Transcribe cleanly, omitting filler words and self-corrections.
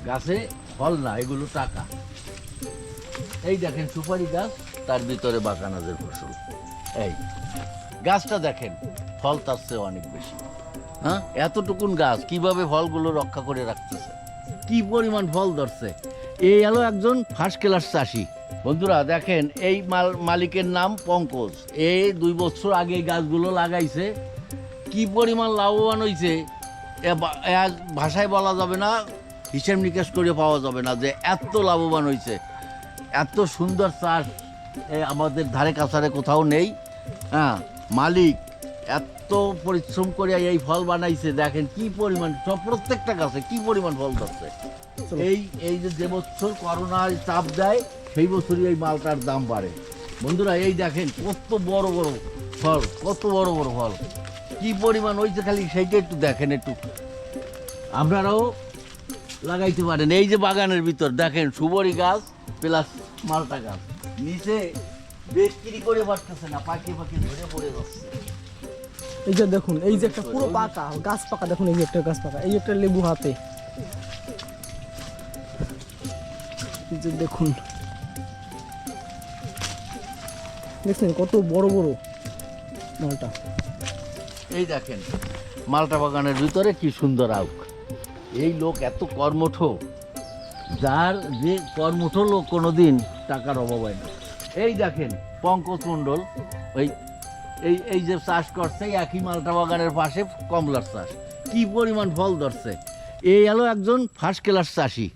গাছে ফল না, এগুলো টাকা। এই দেখেন সুপারি গাছ, তার ভিতরে বাগানাজের ফসল। এই গাছটা দেখেন, ফল তার চেয়ে অনেক বেশি। হ্যাঁ, এতটুকুন গাছ কিভাবে ফলগুলো রক্ষা করে রাখতেছে, কি পরিমাণ ফল ধরছে। এই হলো একজন ফার্স্ট ক্লাস চাষি। বন্ধুরা দেখেন, এই মালিকের নাম পঙ্কজ। এই 2 বছর আগে এই গাছগুলো লাগাইছে, কি পরিমাণ লাভবান হয়েছে ভাষায় বলা যাবে না, হিসেব নিকেশ করে পাওয়া যাবে না যে এত লাভবান হয়েছে। এত সুন্দর চাষ আমাদের ধারে কাছারে কোথাও নেই। হ্যাঁ, মালিক এত পরিশ্রম করে এই ফল বানাইছে, দেখেন কি পরিমাণ, সব প্রত্যেকটা গাছে কি পরিমাণ ফল ধরছে। এই যে বছর করোনার চাপ দেয়, সেই বছরই এই মালটার দাম বাড়ে। বন্ধুরা এই দেখেন কত বড় বড় ফল, কত বড় বড় ফল, কি পরিমাণ হয়েছে খালি সেইটা একটু দেখেন। একটু আপনারাও লাগাইতে পারেন। এই যে বাগানের ভিতর দেখেন সুপারি গাছ প্লাস মালটা গাছ, নিচে বিক্রি করে পারতেছে না, পাখি পাখি ধরে পড়ে যাচ্ছে। এই যে দেখুন, এই যে একটা পুরো পাকা গাছ পাকা, দেখুন এই যে একটা গাছ পাকা, এই একটা লেবু হাতে, এই যে দেখুন, দেখছেন কত বড় বড় মালটা। এই দেখেন মালটা বাগানের ভিতরে কি সুন্দর আউক। এই লোক এত কর্মঠ, যার যে কর্মঠ লোক কোনোদিন টাকার অভাব হয় না। এই দেখেন পঙ্কজ মণ্ডল, ওই এই এই যে চাষ করছে একই মালটা বাগানের পাশে কমলার চাষ, কি পরিমাণ ফল ধরছে। এই হলো একজন ফার্স্ট ক্লাস চাষি।